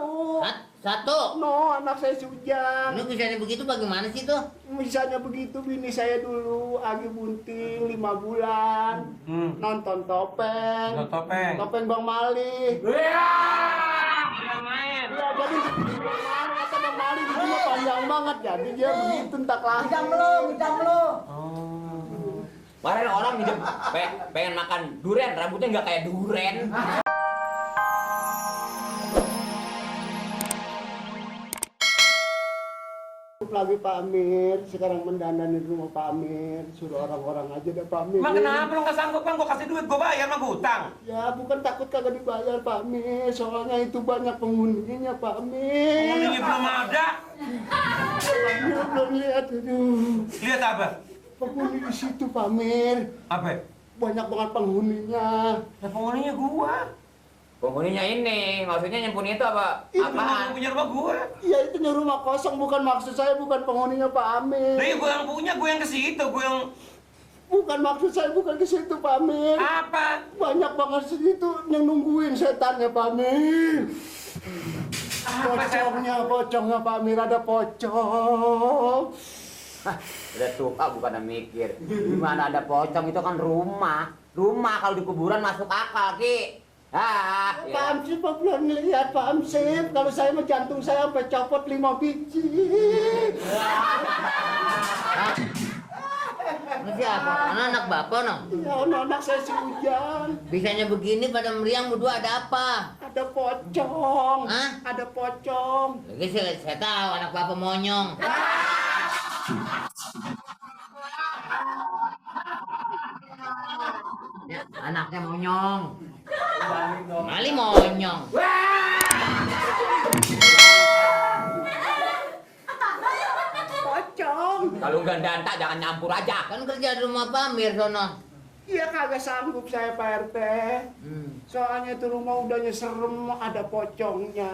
Satu. Satu. No, anak saya si Ujang. Lu bisanya begitu bagaimana sih tuh? Misalnya begitu, bini saya dulu Agi Bunting 5 bulan nonton topeng. Topeng Bang Mali. Yang main. Ya, jadi kata Bang Mali dia panjang banget, jadi dia begitu entak lagi. Ngidam lo. Kemarin orang hidup pengen makan durian, rambutnya nggak kayak duren. Lagi Pak Amir, sekarang mendandani rumah Pak Amir, suruh orang-orang aja deh Pak Amir. Emang kenapa lu nggak sanggup kan? Gua kasih duit, gua bayar mah hutang. Ya bukan takut kagak dibayar Pak Amir, soalnya itu banyak penghuninya Pak Amir. Penghuninya belum ada. Pak Amir belum lihat, aduh. Lihat apa? Penghuni di situ Pak Amir, Apa? banyak banget penghuninya. Ya penghuninya gua. Penghuninya ini, maksudnya nyempunnya itu apa? Itu Apaan? Apaan? Punya rumah gua. Iya itu rumah kosong, bukan maksud saya, bukan penghuninya Pak Amir. Lah iya gua yang punya, gua yang ke situ, gua yang Bukan maksud saya, bukan ke situ Pak Amir. apa? Banyak banget situ yang nungguin setannya Pak Amir. Pocongnya Pak Amir, ada pocong. Hah, udah tua bukan mikir. Gimana ada pocong, itu kan rumah. Rumah kalau di kuburan masuk akal, Ki. Pak Amsip belum lihat Pak Amsip. Kalau saya mah jantung saya sampai copot 5 biji. Ini siapa? Anak bapak no? Ya anak saya si Ujang. Bisanya begini pada meriang berdua ada apa? Ada pocong. Hah? Ada pocong. Lagi saya tahu anak bapak monyong. Ya, anaknya monyong. Mali monyong. Pocong. Kalau nggak danta jangan nyampur aja. Kan kerja di rumah Pak Amir sono. Iya kagak sanggup saya Pak RT. Soalnya itu rumah udahnya serem, ada pocongnya.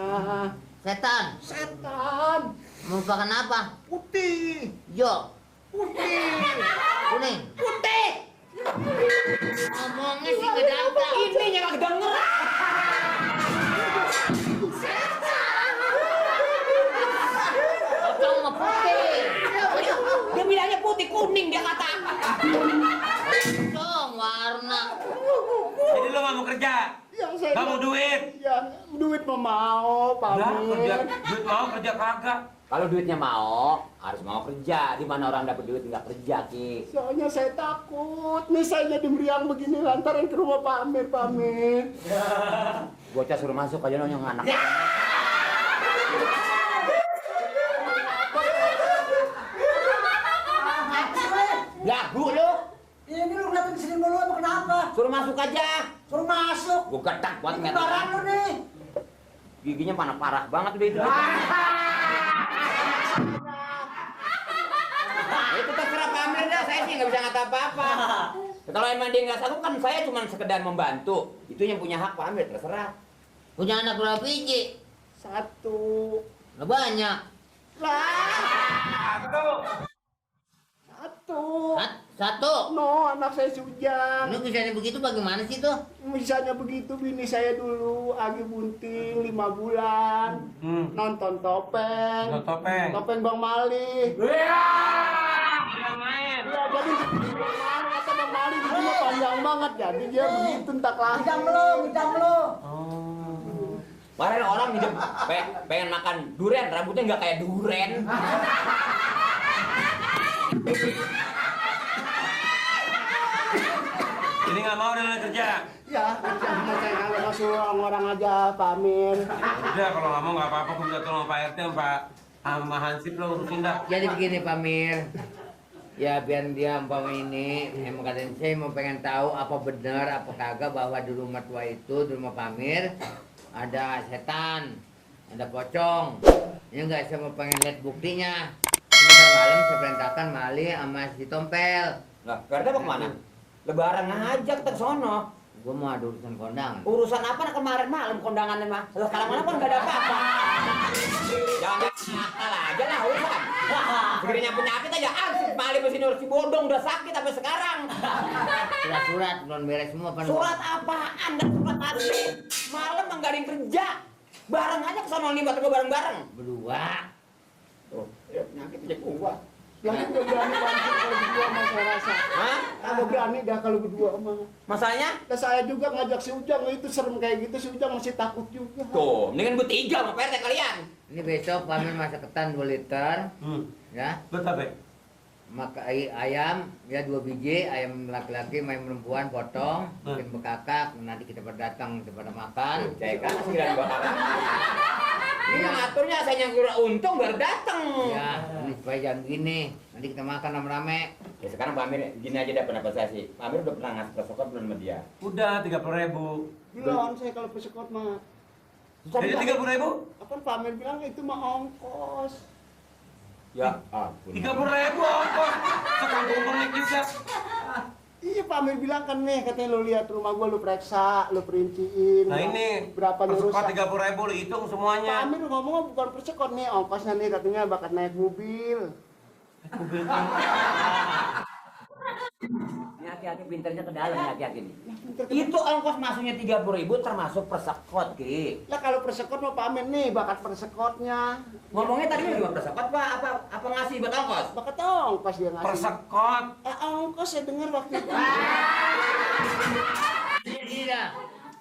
Setan. Setan. Merupakan apa? Putih. Jo. Putih. Kuning. Putih. Ngomongnya sih ngedanta. Ininya nggak kedenger. Pocong mah putih. Dia bilangnya putih kuning dia kata. Pocong warna. Jadi lu nggak mau kerja? Yang saya Nggak mau duit? Ya, duit mah mau, Pak Lah, kerja Amir. duit mau kerja kagak. Kalau duitnya mau, harus mau kerja. Di mana orang dapat duit nggak kerja, Ki? Soalnya saya takut, nih saya jadi meriang begini lantaran ke rumah Pak Amir, Pak Amir. Bocah suruh masuk aja nonyong anak. Lagu lu, Ini lu ngeliatin sini mulu apa kenapa? suruh masuk aja. Suruh masuk. Gua getak buat Ini barang lu nih. Giginya parah banget udah itu. Itu terserah Pak Amir dah, saya sih nggak bisa ngata apa-apa. Kalau emang dia nggak sanggup kan saya cuma sekedar membantu. Itu yang punya hak Pak Amir, terserah. Punya anak berapa biji? 1. Lah banyak. Satu. Satu. No, anak saya si Ujang. Lu bisanya begitu bagaimana sih tuh? Misalnya begitu, bini saya dulu Agi Bunting 5 bulan nonton topeng. Topeng Bang Mali. Yang main. Ya, jadi kata Bang Mali dia panjang banget, jadi dia begitu entak lagi. Ngidam lo. Kemarin orang hidup pengen makan durian, rambutnya nggak kayak duren. Ini nggak mau dan kerja. Ya, kerjanya saya kalau masuk orang-orang aja, Pak Amir. Udah kalau nggak mau nggak apa-apa, gua minta tolong Pak RT sama Hansip lo urusin dah. Jadi begini Pak Amir. Ya biar dia umpama ini, emang katanya saya mau pengen tahu apa benar apa kagak bahwa di rumah tua itu, di rumah Pak Amir ada setan, ada pocong. Ini enggak, saya mau pengen lihat buktinya. Sebentar malam saya perintahkan Mali sama si Tompel. Nah, PRT mau kemana? Lebaran ngajak ke sono. Gue mau ada urusan kondangan. Urusan apa nah kemarin malam kondangannya mah? Sekarang mana pun nggak ada apa-apa. Jangan nakal aja lah urusan. Segerinya penyakit aja ansip Mali mesti nurut si bodong udah sakit sampai sekarang. Surat-surat belum beres semua. Surat apaan dan surat asli? Malam nggak ada yang kerja. Bareng aja ke sono nih, batu bareng-bareng. Berdua. Tuh, ya penyakit aja gua. Lagi udah berani banget kalau berdua sama saya rasa. Hah? Kalau berani dah kalau berdua sama. Masalahnya? Nah, saya juga ngajak si Ujang itu serem kayak gitu, si Ujang masih takut juga. Tuh, mendingan bertiga sama Pak RT kalian. Ini besok Pak Amir masak ketan 2 liter. Ya. Buat apa? Maka ayam ya 2 biji, ayam laki-laki, ayam perempuan potong, bikin bekakak, nanti kita berdatang kita pada makan. Saya kan sekiranya bakalan. Ini yang ngaturnya saya yang kurang untung baru datang. Ya, ini supaya jangan begini. Nanti kita makan rame-rame. Ya sekarang Pak Amir gini aja dah pendapat saya sih. Pak Amir udah pernah ngasih persekot belum sama dia? Udah 30.000. Bilang saya kalau pesekot mah. Jadi 30.000? Apa Pak Amir bilang itu mah ongkos. Ya ampun. 30.000 ongkos. Sekampung pelik juga. Iya Pak Amir bilang kan nih, katanya lu lihat rumah gua, lu periksa, lu perinciin. Nah ini berapa persekot nyurusan. 30.000 lu hitung Pak semuanya. Amir ngomong bukan persekot nih, ongkosnya nih katanya bakat naik mobil. Ini hati-hati pinternya ke dalam, hati-hati nih. Itu ongkos masuknya 30.000 termasuk persekot, Ki. Lah kalau persekot mah Pak Amir nih bakat persekotnya. Ngomongnya tadi cuma persekot Pak, apa ngasih buat ongkos? Bakat ongkos dia ngasih. Persekot. Ongkos saya dengar waktu itu. Iya.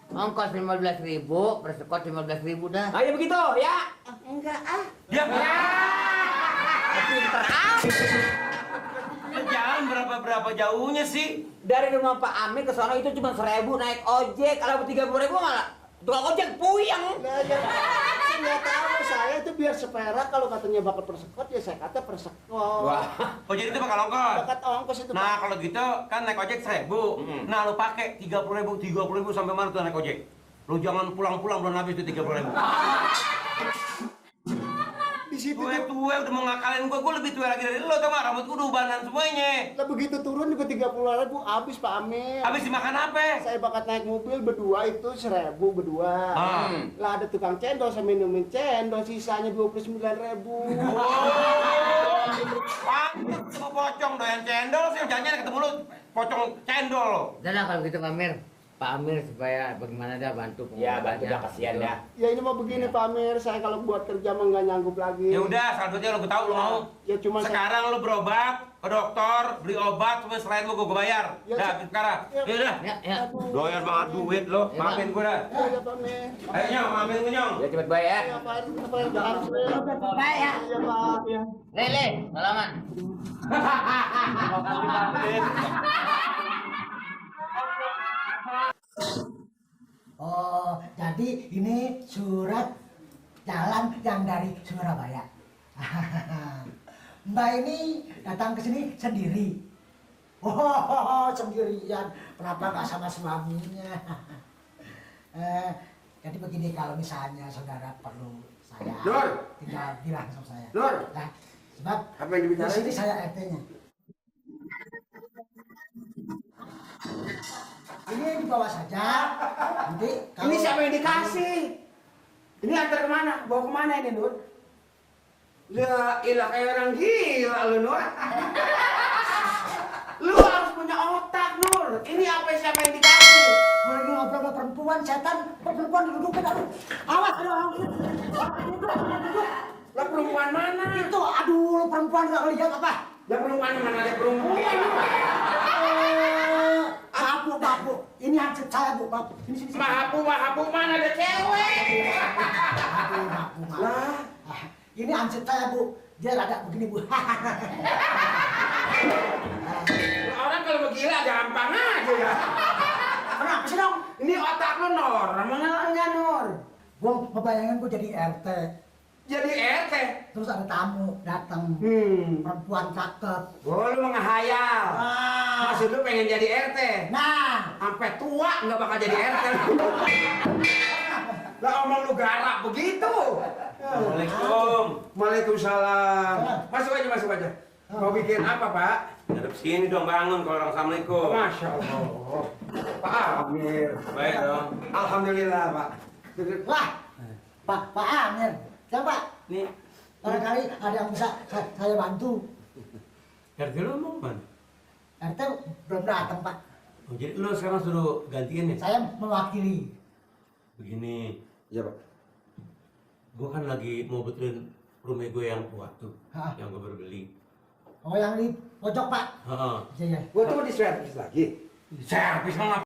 Ongkos 15.000, persekot 15.000 dah. Ayo begitu, ya. Enggak ah. Ya. Pinter ah. Jalan berapa jauhnya sih? Dari rumah Pak Amir ke sono itu cuma 1.000 naik ojek. Kalau 30.000 malah tukang ojek puyeng. Nah, ya, saya nggak tahu, saya itu biar sepera kalau katanya bakat persekot ya saya kata persekot. Wah. Oh jadi itu bakal ongkos? Bakat ongkos itu. Nah Pak. kalau gitu kan naik ojek 1.000. Nah lu pakai 30.000 sampai mana tuh naik ojek? Lu jangan pulang-pulang belum habis itu 30.000. Di situ Gue tuh, tua udah mau ngakalin gue lebih tua lagi dari lo, tau gak? Rambut gue udah ubanan semuanya. lah begitu turun juga 30.000 habis Pak Amir. Habis dimakan apa? Saya bakat naik mobil berdua itu 1.000 berdua. Lah ada tukang cendol, saya minumin cendol, sisanya 29.000. Oh, pantes sama pocong doyan cendol sih, jangan ketemu lu pocong cendol. Udah lah kalau gitu Pak Amir. Pak Amir supaya bagaimana dah bantu Ya bantu pengobatan. dah kasihan dah. Ya ini mau begini Pak Amir, saya kalau buat kerja mah nggak nyanggup lagi. Ya udah, selanjutnya lo gue tahu lo mau. Ya cuma Sekarang lo berobat ke dokter, beli obat, semua selain lo gue bayar. Ya, Dah, sekarang. ya. Ya udah. Ya, ya. Doyan banget duit lo, Ya, maafin gue dah. Ya Pak Amir. Ayo nyong, maafin gue nyong. Ya cepet baik ya. Ya Pak Amir, apa yang harus Baik ya. Ya Pak, ya. Lele, salaman. Makasih maafin. Oh, jadi ini surat jalan yang dari Surabaya. Mbak ini datang ke sini sendiri. Oh, sendirian. Kenapa nggak sama suaminya? Jadi begini, kalau misalnya saudara perlu saya, Nur. tinggal bilang sama saya. Nur. Nah, sebab Apa yang di dibicarain? sini saya RT-nya. Ini dibawa saja. Nanti Ini siapa yang dikasih? Ini antar kemana? Bawa kemana ini, Nur? Ya, ilah kayak orang gila lu, Nur. Lu harus punya otak, Nur. Ini apa siapa yang dikasih? Gue lagi ngobrol sama perempuan, setan. Perempuan didudukin, aduh. Awas, aduh. Lah perempuan mana? Itu, aduh, perempuan gak ngeliat apa? Ya perempuan mana ada perempuan? Maaf, Bu. Ini hansip saya, Bu. Maaf. Sini. Mahapu mana ada cewek? Maaf. Lah, Ini hansip saya, Bu. Dia rada begini, Bu. orang kalau begila gampang aja ya. Kenapa sih, dong? Ini otak lu, Nur. Mana enggak, Nur? Gue ngebayangin gue jadi RT. Jadi RT. Terus ada tamu datang. Perempuan cakep. Oh, lu menghayal. Maksud lu pengen jadi RT? Nah, Sampai tua nggak bakal jadi RT. Lah omong lu galak begitu. Assalamualaikum. Waalaikumsalam. Masuk aja. Mau bikin apa, Pak? Ngadep sini dong, bangun kalau orang assalamualaikum. Masya Allah. Pak Amir. Baik dong. Alhamdulillah, Pak. wah, Pak Amir. Coba, Nih, barangkali ada yang bisa saya bantu. RT lu mau mana? RT belum datang, Pak. Oh, jadi lu sekarang suruh gantiin ya? Saya mewakili. Begini, Iya, Pak. Gue kan lagi mau betulin rumah gue yang tua tuh, Hah? yang gue baru beli. Oh yang di pojok pak. Heeh. Iya iya. Gua tuh mau diservis lagi. Servis sama